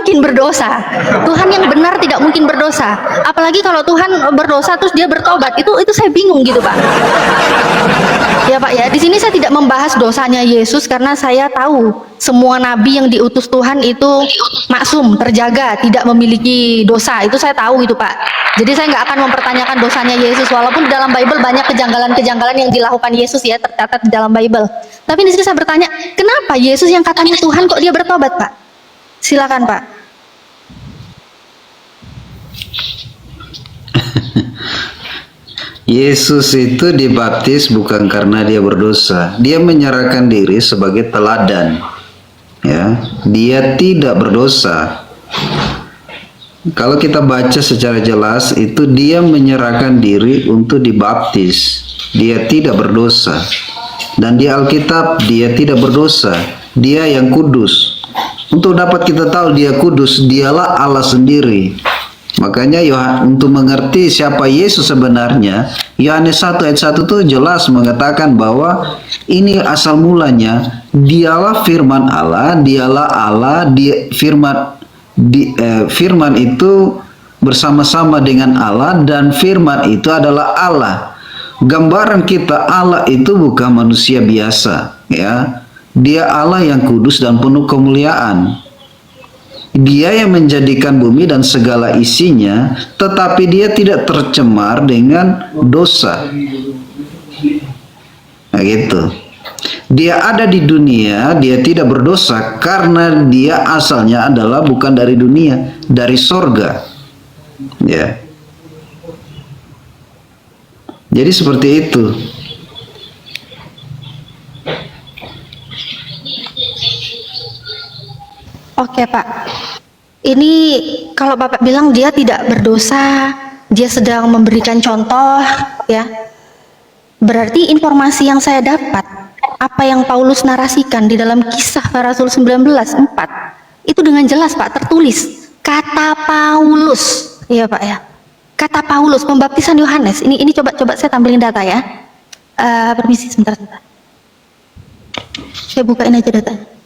mungkin berdosa. Tuhan yang benar tidak mungkin berdosa. Apalagi kalau Tuhan berdosa terus dia bertobat, itu saya bingung gitu Pak. Ya Pak ya, di sini saya tidak membahas dosanya Yesus karena saya tahu semua nabi yang diutus Tuhan itu maksum, terjaga, tidak memiliki dosa. Itu saya tahu gitu Pak. Jadi saya nggak akan mempertanyakan dosanya Yesus, walaupun di dalam Bible banyak kejanggalan-kejanggalan yang dilakukan Yesus ya, tercatat di dalam Bible. Tapi di sini saya bertanya, kenapa Yesus yang katanya Tuhan kok dia bertobat Pak? Silakan Pak. Yesus itu dibaptis bukan karena dia berdosa. Dia menyerahkan diri sebagai teladan. Ya, dia tidak berdosa. Kalau kita baca secara jelas, itu dia menyerahkan diri untuk dibaptis. Dia tidak berdosa. Dan di Alkitab dia tidak berdosa. Dia yang kudus. Untuk dapat kita tahu dia kudus, dialah Allah sendiri. Makanya untuk mengerti siapa Yesus sebenarnya, Yohanes 1 ayat 1 itu jelas mengatakan bahwa ini asal mulanya dialah firman Allah, dialah Allah, firman itu bersama-sama dengan Allah, dan firman itu adalah Allah. Gambaran kita Allah itu bukan manusia biasa, ya. Dia Allah yang kudus dan penuh kemuliaan. Dia yang menjadikan bumi dan segala isinya, tetapi dia tidak tercemar dengan dosa. Nah gitu. Dia ada di dunia, dia tidak berdosa karena dia asalnya adalah bukan dari dunia, dari sorga. Ya. Jadi seperti itu. Oke Pak, ini kalau Bapak bilang dia tidak berdosa, dia sedang memberikan contoh, ya. Berarti informasi yang saya dapat, apa yang Paulus narasikan di dalam Kisah Para Rasul 19:4, itu dengan jelas Pak tertulis kata Paulus, iya Pak ya. Kata Paulus, pembaptisan Yohanes. Ini coba saya tampilin data ya. Permisi sebentar. Saya bukain aja data.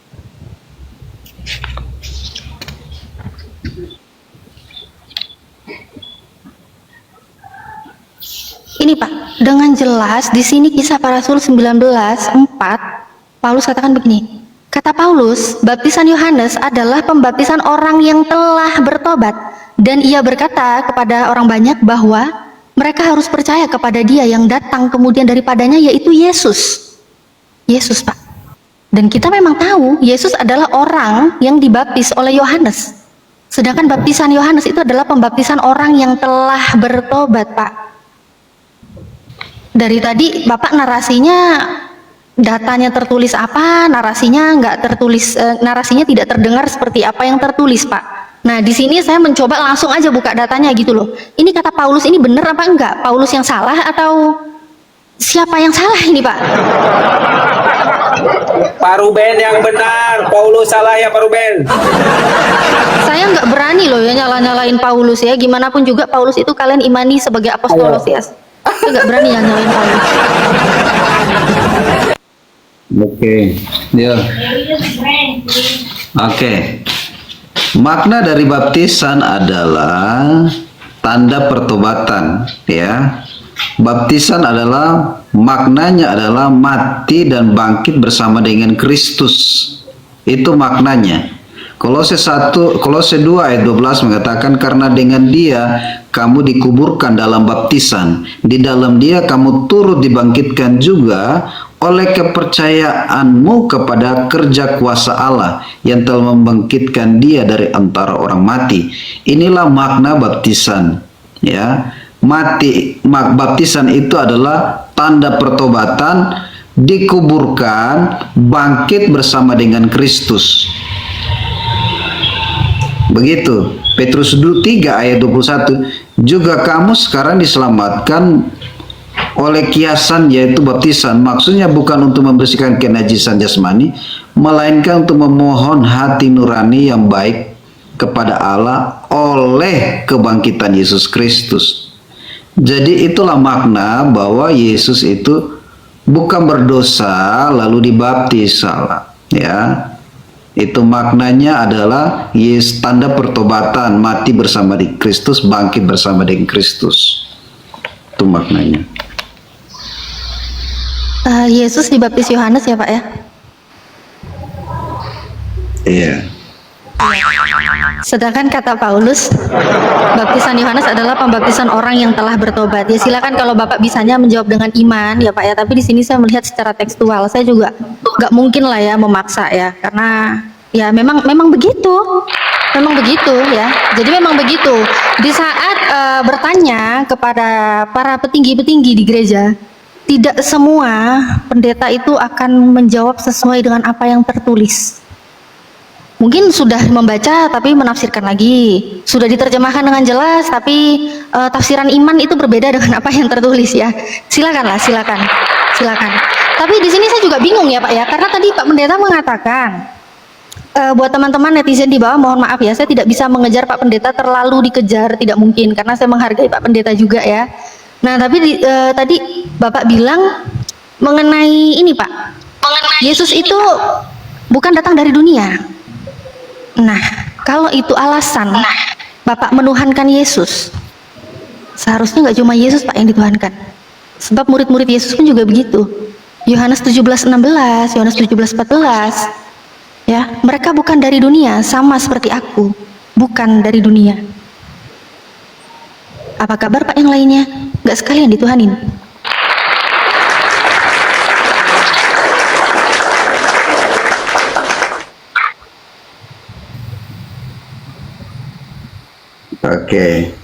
Ini Pak, dengan jelas di sini Kisah Para Rasul 19:4, Paulus katakan begini. Kata Paulus, baptisan Yohanes adalah pembaptisan orang yang telah bertobat, dan ia berkata kepada orang banyak bahwa mereka harus percaya kepada Dia yang datang kemudian daripadanya, yaitu Yesus. Yesus Pak. Dan kita memang tahu Yesus adalah orang yang dibaptis oleh Yohanes. Sedangkan baptisan Yohanes itu adalah pembaptisan orang yang telah bertobat Pak. Dari tadi Bapak narasinya, datanya tertulis apa, narasinya nggak tertulis, narasinya tidak terdengar seperti apa yang tertulis Pak. Nah di sini saya mencoba langsung aja buka datanya gitu loh. Ini kata Paulus ini benar apa enggak? Paulus yang salah atau siapa yang salah ini Pak? Pak Ruben yang benar, Paulus salah ya Pak Ruben. Saya nggak berani loh ya nyala-nyalain Paulus ya. Gimana pun juga Paulus itu kalian imani sebagai apostolos ya. Saya nggak berani yang nyalain Paulus. Oke, ya. Oke. Makna dari baptisan adalah tanda pertobatan, ya. Baptisan adalah maknanya adalah mati dan bangkit bersama dengan Kristus. Itu maknanya. Kolose 2 ayat 12 mengatakan karena dengan Dia kamu dikuburkan dalam baptisan, di dalam Dia kamu turut dibangkitkan juga oleh kepercayaanmu kepada kerja kuasa Allah yang telah membangkitkan Dia dari antara orang mati. Inilah makna baptisan, ya. Baptisan itu adalah tanda pertobatan, dikuburkan, bangkit bersama dengan Kristus. Begitu. Petrus 3 ayat 21, juga kamu sekarang diselamatkan oleh kiasan, yaitu baptisan. Maksudnya bukan untuk membersihkan kenajisan jasmani, melainkan untuk memohon hati nurani yang baik kepada Allah oleh kebangkitan Yesus Kristus. Jadi itulah makna bahwa Yesus itu bukan berdosa lalu dibaptis, salah, ya. Itu maknanya adalah tanda pertobatan, mati bersama di Kristus, bangkit bersama dengan Kristus. Itu maknanya. Yesus dibaptis Yohanes ya Pak ya? Iya. Sedangkan kata Paulus, baptisan Yohanes adalah pembaptisan orang yang telah bertobat. Ya silakan kalau Bapak bisanya menjawab dengan iman ya Pak ya. Tapi di sini saya melihat secara tekstual, saya juga nggak mungkin lah ya memaksa ya, karena ya memang begitu, ya. Jadi memang begitu. Di saat bertanya kepada para petinggi-petinggi di gereja, tidak semua pendeta itu akan menjawab sesuai dengan apa yang tertulis. Mungkin sudah membaca tapi menafsirkan lagi, sudah diterjemahkan dengan jelas tapi tafsiran iman itu berbeda dengan apa yang tertulis ya. Silakan. Tapi di sini saya juga bingung ya Pak ya, karena tadi Pak Pendeta mengatakan buat teman-teman netizen di bawah, mohon maaf ya, saya tidak bisa mengejar Pak Pendeta, terlalu dikejar tidak mungkin karena saya menghargai Pak Pendeta juga ya. Nah tapi tadi Bapak bilang mengenai ini Pak, Yesus itu bukan datang dari dunia. Nah, kalau itu alasan Bapak menuhankan Yesus, seharusnya nggak cuma Yesus Pak yang dituhankan. Sebab murid-murid Yesus pun juga begitu. Yohanes 17:16, Yohanes 17:14, ya, mereka bukan dari dunia, sama seperti aku, bukan dari dunia. Apa kabar Pak yang lainnya? Nggak sekalian dituhanin? Oke.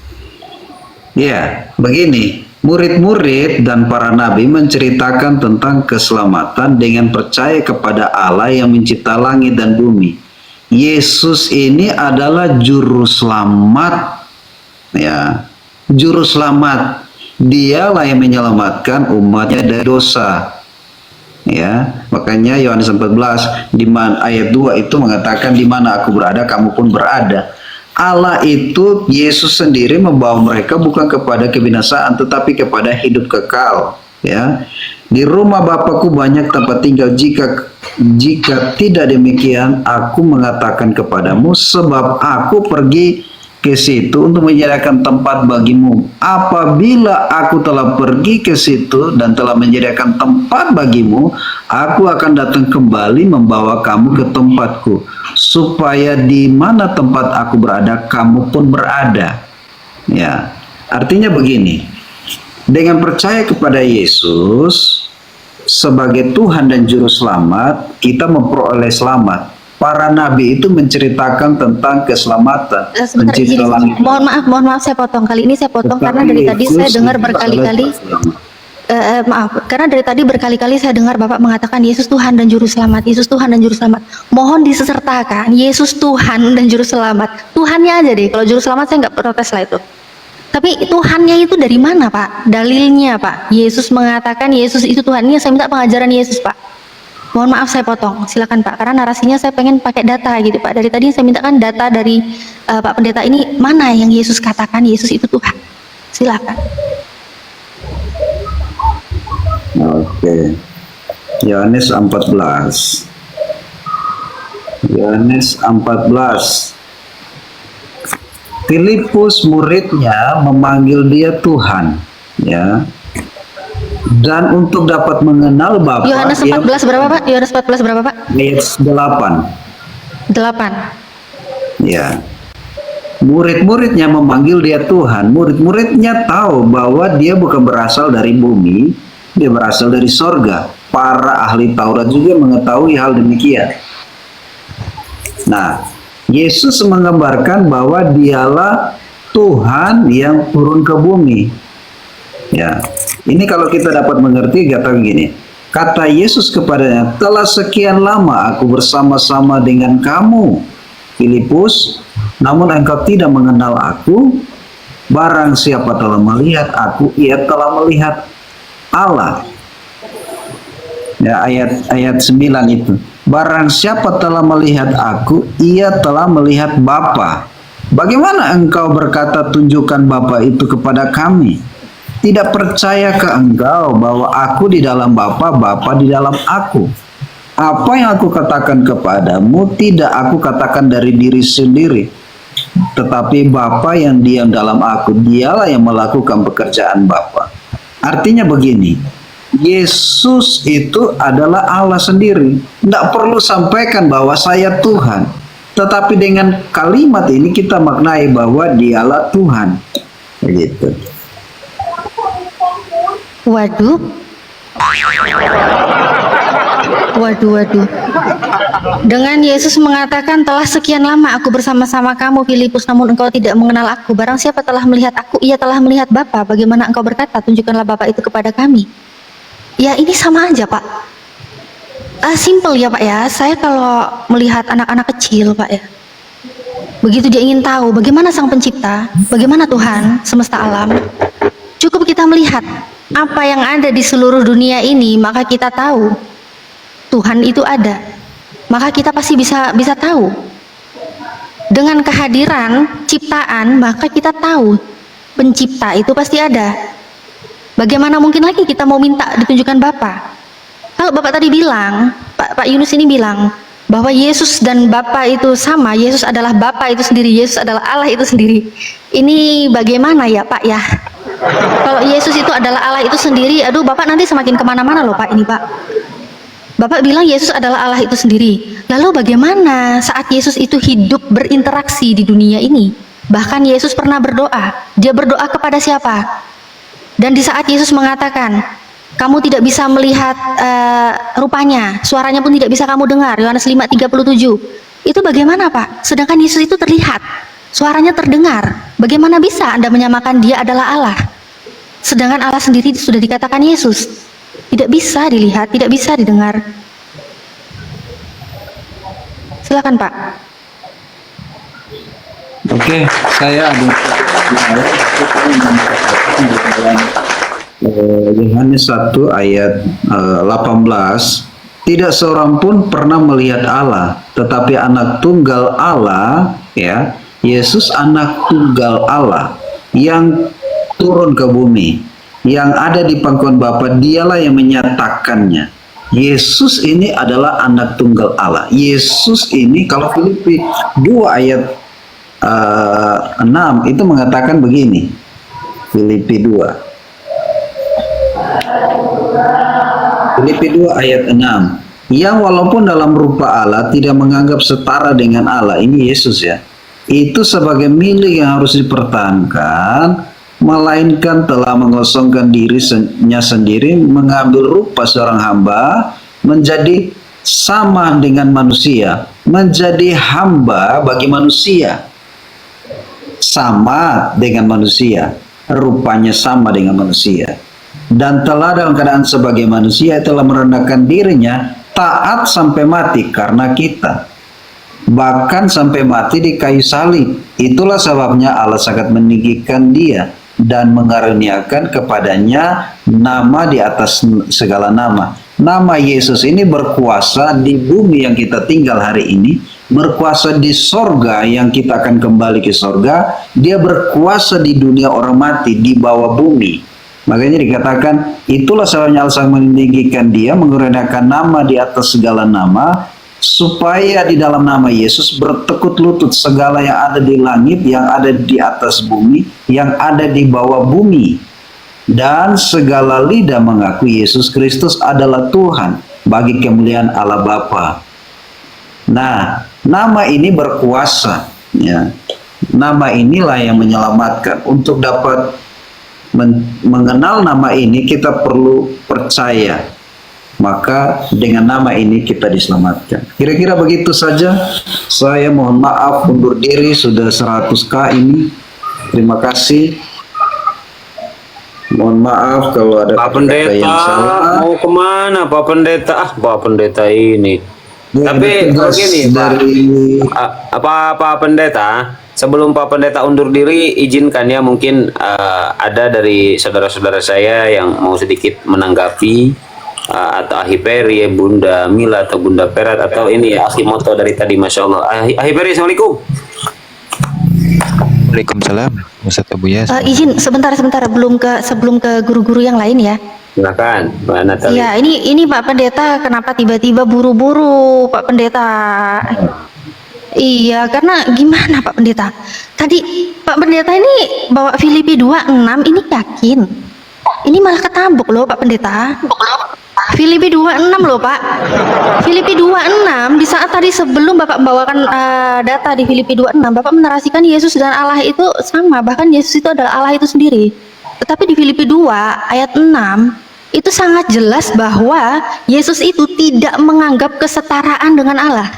Ya, begini. Murid-murid dan para nabi menceritakan tentang keselamatan dengan percaya kepada Allah yang mencipta langit dan bumi. Yesus ini adalah juru selamat. Ya, juru selamat. Dialah yang menyelamatkan umatnya dari dosa. Ya, makanya Yohanes 14 di mana ayat 2 itu mengatakan, di mana aku berada kamu pun berada. Allah itu, Yesus sendiri membawa mereka bukan kepada kebinasaan tetapi kepada hidup kekal, ya. Di rumah Bapakku banyak tempat tinggal, jika tidak demikian aku mengatakan kepadamu, sebab aku pergi ke situ untuk menyediakan tempat bagimu. Apabila aku telah pergi ke situ dan telah menyediakan tempat bagimu, aku akan datang kembali membawa kamu ke tempatku, supaya di mana tempat aku berada, kamu pun berada. Ya, artinya begini, dengan percaya kepada Yesus sebagai Tuhan dan Juru Selamat, kita memperoleh selamat. Para nabi itu menceritakan tentang keselamatan. Sebentar, mohon maaf saya potong. Kali ini saya potong karena dari tadi saya dengar berkali-kali. Karena dari tadi berkali-kali saya dengar Bapak mengatakan Yesus Tuhan dan Juru Selamat, Yesus Tuhan dan Juru Selamat. Mohon disertakan Yesus Tuhan dan Juru Selamat. Tuhannya aja deh. Kalau Juru Selamat saya nggak protes lah itu. Tapi Tuhannya itu dari mana Pak? Dalilnya Pak. Yesus mengatakan Yesus itu Tuhannya. Saya minta pengajaran Yesus Pak. Mohon maaf saya potong, silakan Pak, karena narasinya saya pengen pakai data gitu Pak. Dari tadi saya mintakan data dari Pak Pendeta ini, mana yang Yesus katakan Yesus itu Tuhan. Silakan. Oke. Yohanes 14. Filipus muridnya memanggil dia Tuhan, ya. Dan untuk dapat mengenal Bapa. Yohanes 14 berapa Pak? Yohanes 14 berapa Pak? Ayat 8. Ya. Murid-muridnya memanggil dia Tuhan. Murid-muridnya tahu bahwa dia bukan berasal dari bumi, dia berasal dari sorga. Para ahli Taurat juga mengetahui hal demikian. Nah, Yesus menggambarkan bahwa dialah Tuhan yang turun ke bumi. Ya, ini kalau kita dapat mengerti, kata begini. Kata Yesus kepadanya, telah sekian lama aku bersama-sama dengan kamu, Filipus, namun engkau tidak mengenal aku. Barang siapa telah melihat aku, ia telah melihat Allah. Ya, ayat 9 itu. Barang siapa telah melihat aku, ia telah melihat Bapa. Bagaimana engkau berkata, tunjukkan Bapa itu kepada kami? Tidak percayakah engkau bahwa aku di dalam Bapa, Bapa di dalam aku? Apa yang aku katakan kepadamu tidak aku katakan dari diri sendiri, tetapi Bapa yang diam dalam aku, dialah yang melakukan pekerjaan Bapa. Artinya begini, Yesus itu adalah Allah sendiri. Tidak perlu sampaikan bahwa saya Tuhan. Tetapi dengan kalimat ini kita maknai bahwa dialah Tuhan. Begitu. Waduh. Waduh. Dengan Yesus mengatakan, telah sekian lama aku bersama-sama kamu Filipus, namun engkau tidak mengenal aku. Barang siapa telah melihat aku, ia telah melihat Bapa. Bagaimana engkau berkata, tunjukkanlah Bapa itu kepada kami? Ya ini sama aja Pak. Simple ya Pak ya. Saya kalau melihat anak-anak kecil Pak ya, begitu dia ingin tahu bagaimana Sang Pencipta, bagaimana Tuhan semesta alam, cukup kita melihat apa yang ada di seluruh dunia ini, maka kita tahu Tuhan itu ada. Maka kita pasti bisa tahu. Dengan kehadiran ciptaan, maka kita tahu pencipta itu pasti ada. Bagaimana mungkin lagi kita mau minta ditunjukkan Bapa? Kalau Bapak tadi bilang, Pak Yunus ini bilang bahwa Yesus dan Bapa itu sama, Yesus adalah Bapa itu sendiri, Yesus adalah Allah itu sendiri. Ini bagaimana ya Pak ya? Kalau Yesus itu adalah Allah itu sendiri, aduh Bapak nanti semakin kemana-mana loh Pak ini Pak. Bapak bilang Yesus adalah Allah itu sendiri. Lalu bagaimana saat Yesus itu hidup berinteraksi di dunia ini? Bahkan Yesus pernah berdoa. Dia berdoa kepada siapa? Dan di saat Yesus mengatakan, kamu tidak bisa melihat rupanya, suaranya pun tidak bisa kamu dengar, Yohanes 5:37. Itu bagaimana Pak? Sedangkan Yesus itu terlihat, suaranya terdengar. Bagaimana bisa Anda menyamakan dia adalah Allah? Sedangkan Allah sendiri sudah dikatakan Yesus. Tidak bisa dilihat, tidak bisa didengar. Silakan Pak. Oke, saya ada Yohanes 1 ayat 18. Tidak seorang pun pernah melihat Allah, tetapi anak tunggal Allah, ya, Yesus anak tunggal Allah yang turun ke bumi, yang ada di pangkuan Bapa, dialah yang menyatakannya. Yesus ini adalah anak tunggal Allah. Yesus ini kalau Filipi 2 ayat 6 itu mengatakan begini. Filipi 2 ayat 6. Yang walaupun dalam rupa Allah tidak menganggap setara dengan Allah, ini Yesus ya, itu sebagai milik yang harus dipertahankan, melainkan telah mengosongkan dirinya sendiri, mengambil rupa seorang hamba, menjadi sama dengan manusia, menjadi hamba bagi manusia, sama dengan manusia, rupanya sama dengan manusia, dan telah dalam keadaan sebagai manusia telah merendahkan dirinya, taat sampai mati karena kita, bahkan sampai mati di kayu salib. Itulah sebabnya Allah sangat meninggikan dia dan mengaruniakan kepadanya nama di atas segala nama. Nama Yesus ini berkuasa di bumi yang kita tinggal hari ini, berkuasa di sorga yang kita akan kembali ke sorga. Dia berkuasa di dunia orang mati, di bawah bumi. Makanya dikatakan, itulah sebabnya Allah sangat meninggikan dia, mengurniakan nama di atas segala nama, supaya di dalam nama Yesus bertekuk lutut segala yang ada di langit, yang ada di atas bumi, yang ada di bawah bumi, dan segala lidah mengaku Yesus Kristus adalah Tuhan bagi kemuliaan Allah Bapa. Nah, nama ini berkuasa, ya. Nama inilah yang menyelamatkan. Untuk dapat mengenal nama ini kita perlu percaya, maka dengan nama ini kita diselamatkan. Kira-kira begitu saja. Saya mohon maaf undur diri, sudah 100k ini. Terima kasih. Mohon maaf kalau ada Pak kata Pendeta yang salah. mau kemana Pak Pendeta? Pak Pendeta ini. Ya, Tapi ada tugas begini Pak, dari Pak Pendeta, sebelum Pak Pendeta undur diri, izinkan ya mungkin ada dari saudara-saudara saya yang mau sedikit menanggapi, atau Ahi Peri, Bunda Mila atau Bunda Perat, atau ini ya Ahi Moto dari tadi, Masya Allah. Ahi Peri, Assalamualaikum. Waalaikumsalam, Ustaz Abu Yas. Izin sebentar sebelum ke guru-guru yang lain ya. Silakan, Mbak Natali. Iya, ini Pak Pendeta, kenapa tiba-tiba buru-buru, Pak Pendeta? Iya, karena gimana Pak Pendeta? Tadi Pak Pendeta ini bawa Filipi 26, ini yakin. Ini malah ketabok loh Pak Pendeta. Filipi 26 loh Pak. Filipi 26 di saat tadi sebelum Bapak membawakan data di Filipi 26, Bapak menarasikan Yesus dan Allah itu sama, bahkan Yesus itu adalah Allah itu sendiri. Tetapi di Filipi 2 ayat 6 itu sangat jelas bahwa Yesus itu tidak menganggap kesetaraan dengan Allah.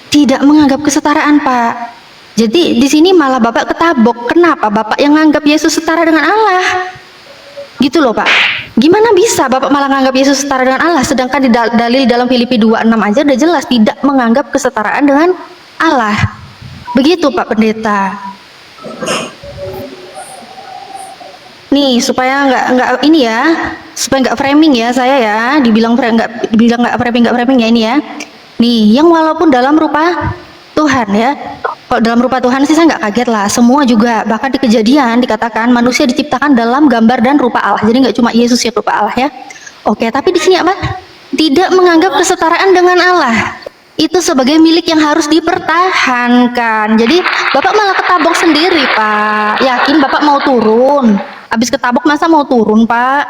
Tidak menganggap kesetaraan, Pak. Jadi di sini malah Bapak ketabok. Kenapa? Bapak yang menganggap Yesus setara dengan Allah. Gitu loh, Pak. Gimana bisa Bapak malah menganggap Yesus setara dengan Allah, sedangkan di dalil dalam Filipi 2:6 aja udah jelas tidak menganggap kesetaraan dengan Allah. Begitu, Pak Pendeta. Nih, supaya nggak ini ya, supaya nggak framing ya saya ya, dibilang nggak framing ya ini ya. Nih, yang walaupun dalam rupa Tuhan ya, kalau dalam rupa Tuhan sih saya nggak kaget lah, semua juga, bahkan di Kejadian dikatakan manusia diciptakan dalam gambar dan rupa Allah, jadi nggak cuma Yesus yang rupa Allah ya. Oke, tapi di sini apa? Tidak menganggap kesetaraan dengan Allah itu sebagai milik yang harus dipertahankan. Jadi Bapak malah ketabok sendiri, Pak. Yakin Bapak mau turun? Habis ketabok masa mau turun, Pak?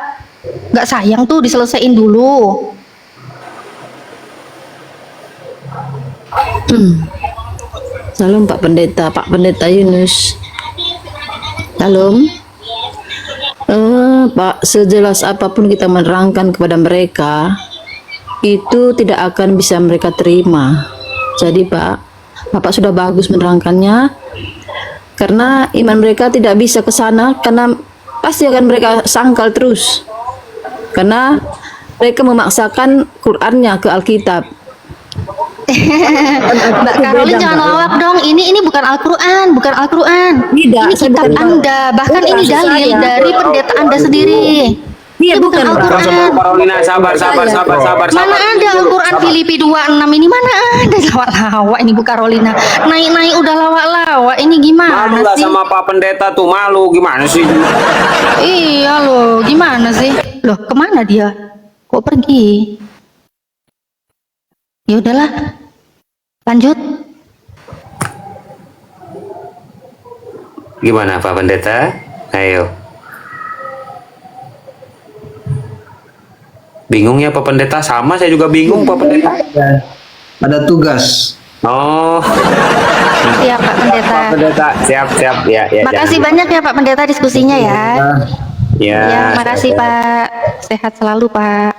Nggak sayang tuh diselesaiin dulu. Salam Pak Pendeta Yunus. Salam. Pak, sejelas apapun kita menerangkan kepada mereka, itu tidak akan bisa mereka terima. Jadi Pak, Bapak sudah bagus menerangkannya, karena iman mereka tidak bisa ke sana, karena pasti akan mereka sangkal terus. Karena mereka memaksakan Qur'annya ke Alkitab. Mbak Karolin jangan lawak dong. Ini bukan Al-Quran, bukan Al-Quran. Tidak, Ini saya kitab bukan- Anda. Bahkan bukan, ini dalil saya. dari pendeta Anda sendiri. Iya, Ini bukan bukan, Pak. Al-Quran. Carolina, sabar. Mana ada Al-Quran Filipi 26 ini, mana ada lawak-lawak ini Bu Carolina. Naik-naik udah lawak-lawak, ini Malu gimana lah sih? sama Pak Pendeta tuh, malu gimana sih? Iya loh, gimana sih? Loh, kemana dia? Kok pergi? Ya udahlah, lanjut. Gimana Pak Pendeta? Ayo. Bingung ya Pak Pendeta? Sama saya juga bingung Pak Pendeta. Ada tugas. Oh, Iya Pak Pendeta. Pak Pendeta, siap ya. Makasih banyak ya Pak Pendeta diskusinya ya. Ya, Ya, makasih Pak. Sehat selalu Pak.